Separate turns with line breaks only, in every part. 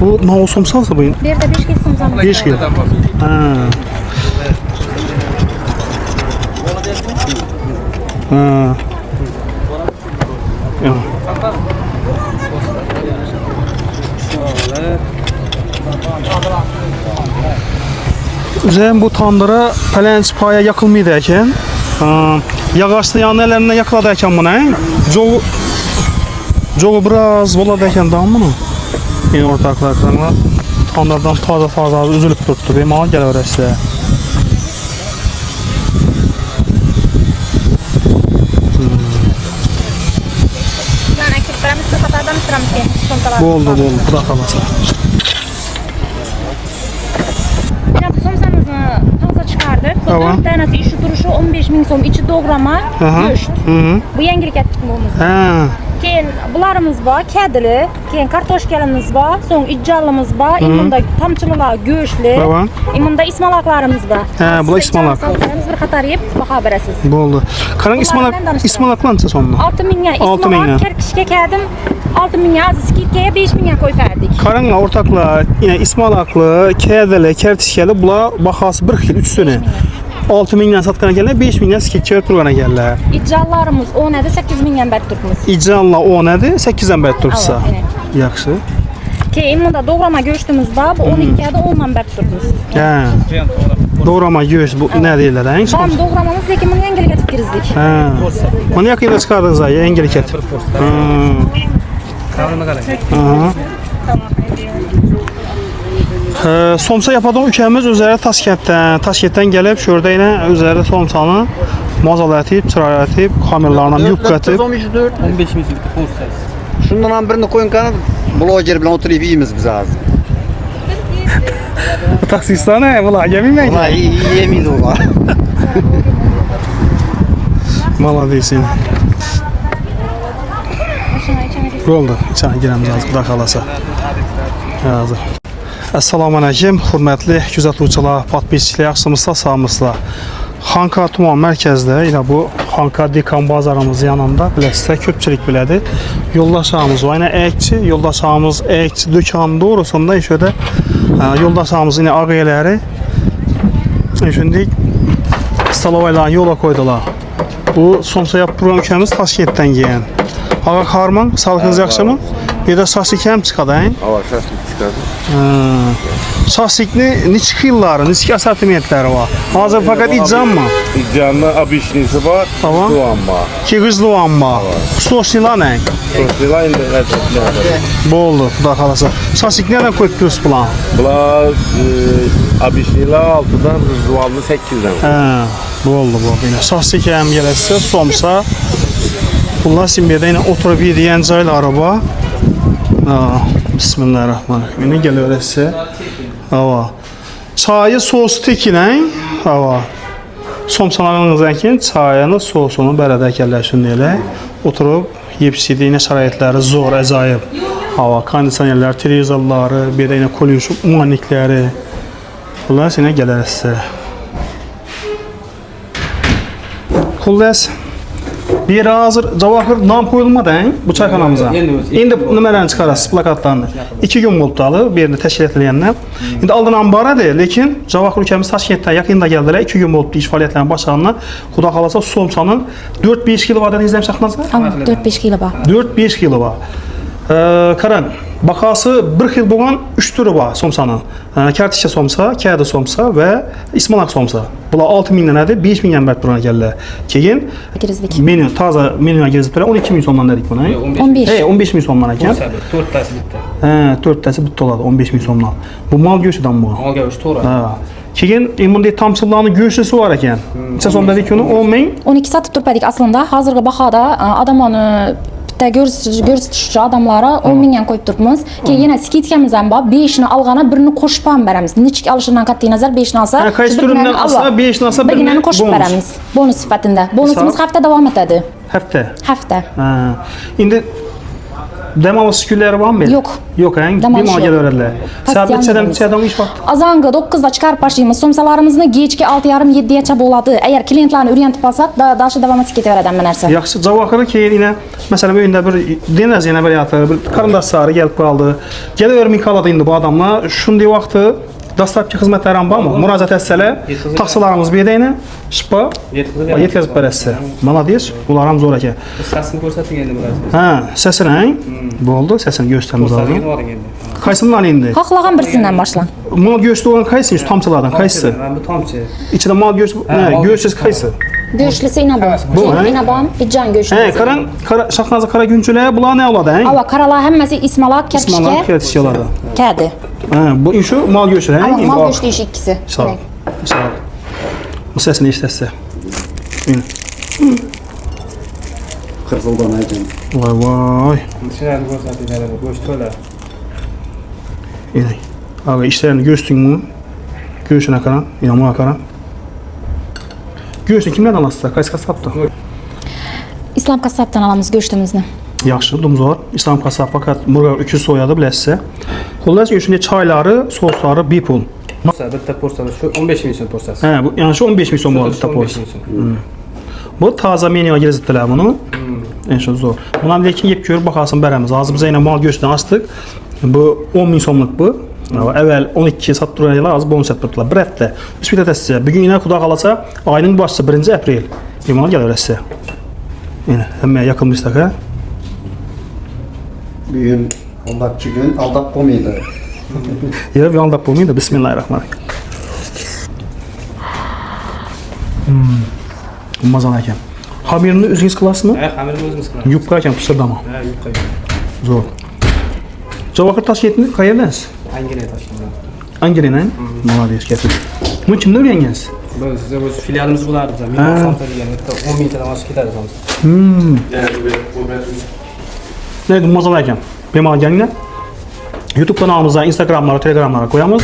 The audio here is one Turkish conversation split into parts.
Bu ne somsalsa bu?
Bir de 5 kilo somsam.
5 kilo. Ha. Ha. Ya. Üzerine bu tandıra palenç paya yakılmıydı eken. Yağaçlı yanlarına yakıladı eken buna. Çoğu biraz boladı eken daha bunu. Yine ortaklarına tandırdan taze üzülüp tuttu. Benim ağa gel öğreşti. Oldu. Bırak alasa.
Somsamızı taza çıkardık. Bu
Tamam.
4 tanesi işi duruşu 15.000 so'm, içi doğrama, go'sht. Bu yangilik etdik bunumuz. Keyin bularımız var, kedili, keyin kartoshkalimiz var, so'ng ijjallimiz var, imunda tamchilar go'shtli,
Tamam.
imunda ismalaklarimiz var.
Bu ismalak.
Bir qator yeb baho berasiz.
Bo'ldi. Qarang ismalaklar necha so'mmi?
6.000 ga.
6 mingga.
Ismalak kirkishga keldim. 6.000 ga, aziz skidkaga 5.000 ga qo'yib berdik.
Qaranglar o'rtoqlar, yine ismalaklı, kedili, kertishkali bular bahası 1 xil 3 so'ni. 6.000 dan satgan ekanlar, 5.000 ga skidka turgan ekanlar.
İcjallarimiz 10 edi, 8.000 ga bet turibmiz.
İcjallar 10 edi, 8 dan bet turibsa. Yaxshi.
Keyin bunda doğrama go'shtimiz bor, bu 12 ga 10 dan bet turibmiz.
Ha. Doğrama go'sht bu ne deyiladi?
Tam doğramamız lekin buni yangilik etib kirgizdik.
Ha. Buni yaqinda chiqardingiz, yangilik etib. Somsa yapadan ülkemiz üzeri Taşkent'ten gelip şurada yine üzeri somsanı mazalatip, çıraratip, kamerlarla yuklatip.
15 bin Şundan birini koyun kanı blogger bilen oturup yiyimiz biz az.
Taksistane, valla yemin mi?
Valla yiyemeyiz ola.
Maladesin. Oldu. İçine giremiz az da kalasa. Hazır. Assalamu alaykum, hurmatli kuzatuvchilar, podpischilar, yaxshimisiz, sog'misizlar. Xanka tuman mərkəzdə, yine bu Xanka Dekan bazarımız yanında, biləsizlər, köpçilik biladi. Yoldaşlarımız var, yine əkçi, yoldaşlarımız əkçi dükkanın doğrusunda şöyle yoldaşlarımız yine ağayeləri şimdi stalovayla yola koydular. Bu somsa yapılan ülkemiz Taşkent'ten gelen. Ağa Karman, sağlıkınız yaxşı mı? Bir de sasik hem çıkadı, he?
Ava sasik çıkadı.
Sasikli neçə yılları, neçə asortimentləri var? Hazır fakat icam mı?
İcamda abişnisi var,
Tamam.
duan var.
Ki qızlıvan var. Sosla ne?
Sosiyla indi ləzzətli.
Bu oldu, da kalasa. Sasik nereden koyup düz plan?
Bunlar abişnila 6'dan, rızduanlı 8'den.
Bu oldu bu. Yine sasik hem gelirse, somsa. Bunlar simyada yine oturup yediyen caylı araba. Bismillahirrahmanirrahim. Yine geliyor öyleyse. Hava. Çayı sosu tekilen. Hava. Somsalarınızdan ki çayını sosunu bərədə əkəlləşin elə. Oturup yepsiydi yine şəraitləri zor, əzayib. Hava. Kondisionerlər, televizorları, bir de yine kolonşu umanikləri. Bunlar yine gəlir size. Kullas. Bir hazır cavahır nam koyulmadı bu çayxanamıza. İndi nömrələrini çıxarasınız, plakatlarını. 2 gün oldu alı, birini təşkil edilənlər. İndi aldığım baradır, lakin Cavahır ülkəmiz Taşkentdən yaxında gəldilər. 2 gün oldu iş fəaliyyətlərinin başlanına. Xuda qalasa somsanın 4-5 kilo var izləmiş axınızda?
4-5 kilo var.
4-5 kilo var. Karan, bakası 1 yıl boğan 3 türü var somsanın. Kertişe somsa, kağıdı somsa ve ismalak somsa. Bunlar 6.000 liradır, 5.000 yambert buraya geldi. Keyin menü, taze menüye gezip 12.000 somdan dedik buna.
15.
15.000 somdan eken.
4 tası bitti.
4 tası bitti oladı 15.000 somdan. Bu mal göğsüden bu.
Mal göğüs to'g'ri.
Keyin imunda tamçılarını göğsüsü var eken. Neçə som dedik onu? 10.000.
12 satib turibdik aslında. Hozirgi bahoda adam onu bitta ko'rsatuvchi adamlara 10.000 ga qo'yib turibmiz. Keyin yana skidkamiz ham bor. 5 ni olganda birini qo'shib ham beramiz. Nechik olishidan qat'iy nazar 5 ni olsa,
qaysi turidan olsa 5 ni olsa
birini qo'shib beramiz. Bonus sifatida. Bonusimiz hafta davom etadi.
Hafta.
Hafta.
Endi Demalısı günleri var mı?
Yok.
Yok he?
Demalısı
Bir
yok.
mağa gelirler. Saat
Pasiyan
neçədən iş vaxtı?
Azangı 9'da çıkarıp başlayımız. Somsalarımızı geçki 6:30-7'ye boladı. Eğer klientlerini öğrenip alsak da daşı devam etip öğreden menerse.
Yaxşı, cavabları ki yine mesela öyle bir denez yine bir yatır, bir karındaş sarı gelip kaldı. Gel örmek aladı indi bu adamla. Şundi vaxtı dastlabki xizmətlərin var mı? Müracaət etsələr, taksilarımız bir deyinə, şipa, yetkazib verəsə. Malades, bunlar zor ki.
Səsini göstərdin endi biraz.
Ha, səsini, bu oldu, səsini göstərməz lazım.
Var endi.
Kaysından indi.
Haklağın birisinden başlan.
Mal göğüslü olan kaysı, tamçılardan kaysı.
Ben bu tamçı.
İçinde mal göğüs, ne, göğüsüz kaysı.
Göğüşlüsü inabam.
Bu, he?
İnabam, İccan göğüşlüsü.
He, şaxnazı kara güncülə, bunlar ne oladı, he?
Ava karalar hemmesi İsmalak,
İsmail
Kerpişke,
kertişiyorlardı.
Kedi.
Ha, bu işu mal göğüsü, he?
Ama mal göğüşlü iş ikisi.
Sağ ol. Sağ ol. Bu sesini işletsə. Yine.
Kırzıldan aydan.
Vay vay.
Dışarı göstərdin endi. Göz tola.
Yine. Abi işlerini göğüstün mü? Göğüsüne karan, yine muha karan. Göğüsünü kimden alasızlar? Kays kasaptı?
İslam kasaptan alamız göğüşlümüzünü.
Yaxşı, dumuz var. İslam kasap fakat burger 200 soyadı biləsə. Xullas göğüsünde çayları, sosları bir pul.
Bitta porsiyası şu 15 milyon porsiyası.
He, bu yani şu 15 milyon bu arada porsi. Bu taze menüye girizdiler bunu. En çok zor. Bundan lekin yep görüp bakasın beremiz. Ağzı bize yine mal göğsünden astık. Bu 10 milyon somluk bu. Evvel 12 sattıranlar az bonus yaptılar. Bir hafta. Üsbit etəsiz. Bugün yine kuda kalasa ayının başısı 1 aprel. Limana gelir öylesi. Yine hemen yakılmıştık ha.
Bugün 10-cı gün aldap olmaydı.
Ya bir anda bulmayın da Bismillahirrahmanirrahim. Mazan hakem. Hamirini özünüz kılasını
Hamirimiz özümüz kılar.
yupka hakem pısırdama.
Yupka.
Zor. Cavakır Taşkent'ini kayırdınız.
Hangi ne taşındı?
Angelina, malades getir. Bunu kimden öğrendiniz?
Böyle size bu filialimiz bulardı zaten.
Ha.
Milyon santari yani. 10 bin tane maaş gider zaten.
Neydi mazal hakem? Bemal gelin. YouTube kanalımıza, Instagram'lara, Telegram'lara koyamız.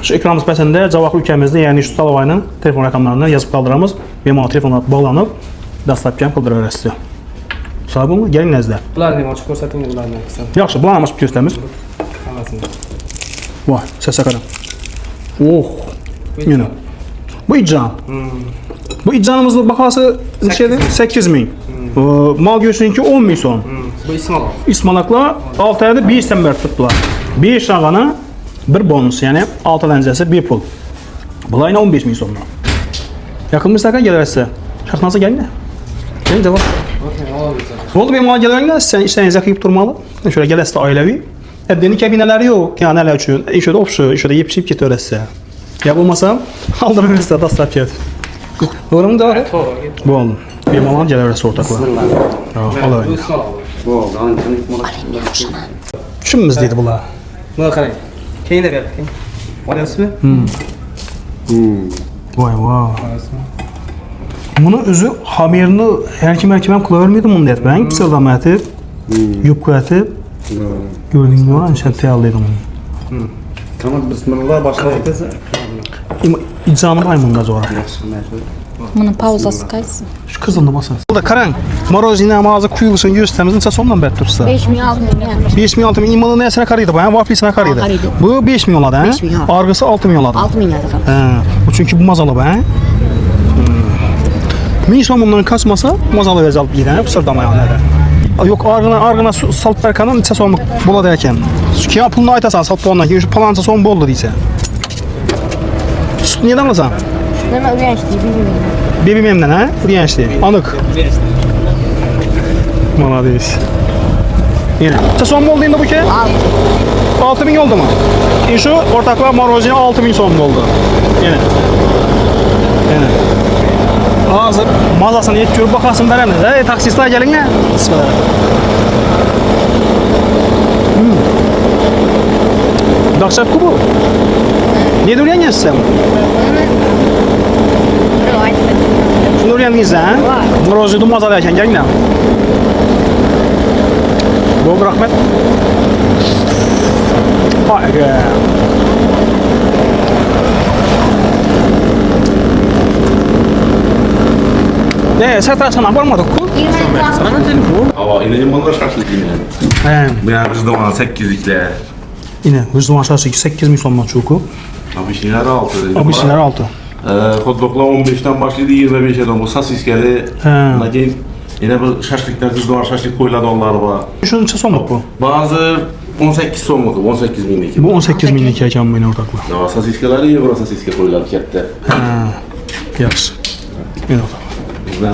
Şu ekranımız pesende Cavakır ülkemizde yani şu Salavay'ın telefon rakamlarını yazıp kaldırırız. Bemal telefonla bağlanıp dastlabki kıldır öğretiyor. Sağ olun, gelin nezle.
Bunlar ne açık göstərdin bunlar ne kısa.
Yaxşı, bulanamaz göstərimiz.
Anasını.
Vay, səsə qaram. Oh, yine. Bu icran. Bu icranımızın bakası neçədir? 8.000. Mal göğsününki 10.000 son.
Bu İsmail.
İsmalakla 6 ayda 1 səmbər tutdular. 5 şağana bir bonus, yəni 6 ləncəsi 1 pul. Bunlar yine 15.000 sonuna. Yakınmışlar kan gelirse. Şaxnazı gelin. Gelin cevap. Oldu benim mal gelirler, sen işlerinizi yakayıp durmalı. Şöyle gelirse ailevi. Evdenin kabineleri yok. Yani neler üçün. İşöde opşu, işöde yepşip git öylese. Ya bulmasam aldım mesela da sapiyat. Doğru mu doğru?
Doğru.
Bu oldu. Benim mal gelirse ortakla. Al öyle.
Bu İsmail.
Bu oldu.
Şunumuz dedi bunlar.
Buna qarayın. Keyin də ver. Olayasınız mı?
Vay vay. Bunu özü hamirini her kim kula vermiyordum bunu dedi. Ben pısırlama etip, yupka etip, gördüğün gibi var, şartı aldıydım onu.
Tamam, bismillah başladık.
İnsanı maymunda zor.
Bunun pauzası kaysın.
Şu kızın da basın. Bu da karan. Marozine ağzı kuyuluşun göz temizliğinse sondan bet dursa.
5 milyon 6 milyon yani.
5 milyon 6 milyon imalı nesine karıydı bu? Vaflisine karıydı.
Karıydı.
Bu 5 milyon oladı.
5 milyon.
Argısı 6 milyon oladı.
6 milyon efendim.
Bu çünkü bu mazalı be. Minimum bunların kaçmasa mazalı ve alıp gidelim. Pısırdama yani. Yok argına salt berkanın içe son bola derken. Ki ya pulunu aytasan salt boluna ki şu palanca son boldu deyse. Süt niye damlasan?
Neme öyle işte bilmiyorum.
Bebi memnun ha? Buraya işte. Anık. Malades. Yine. İçe son boldu yine bu ki? 6 bin oldu mu? Şu ortaklar marozine 6 bin son oldu. Yine. Yine. Hazır mazasını yet görüp bakasın veremez. Taksistler gelin ne? Bismillah. Dakşat kubu. Ne duruyor ya sen? Şunu duruyor muyuz ha? Morozu dumaz alayken gelin ne? Bol rahmet. Hayır. Satarsan varmadık ku.
Ama ineğim onlar şaşlık yine.
He.
Bu yani kızdım ona 8'likle.
Yine hızlı aşağısı 8 min somdan çoku.
Abişniler 6.
Abişler 6.
Hot doglar 15'ten başladı 25'e de bu sasiskeli. Lakin yine bu şaşlıklar kızdım var şaşlık koyuladı onlar var.
Şunun için somluk bu.
Bazı 18 sonluk, 18 binlik.
Bu 18 minlik ekan beni ortakla.
Ya sasiskeler iyi, burası sasiske koyuladı kette.
Yaxşı. Yine ortakla.
Bizden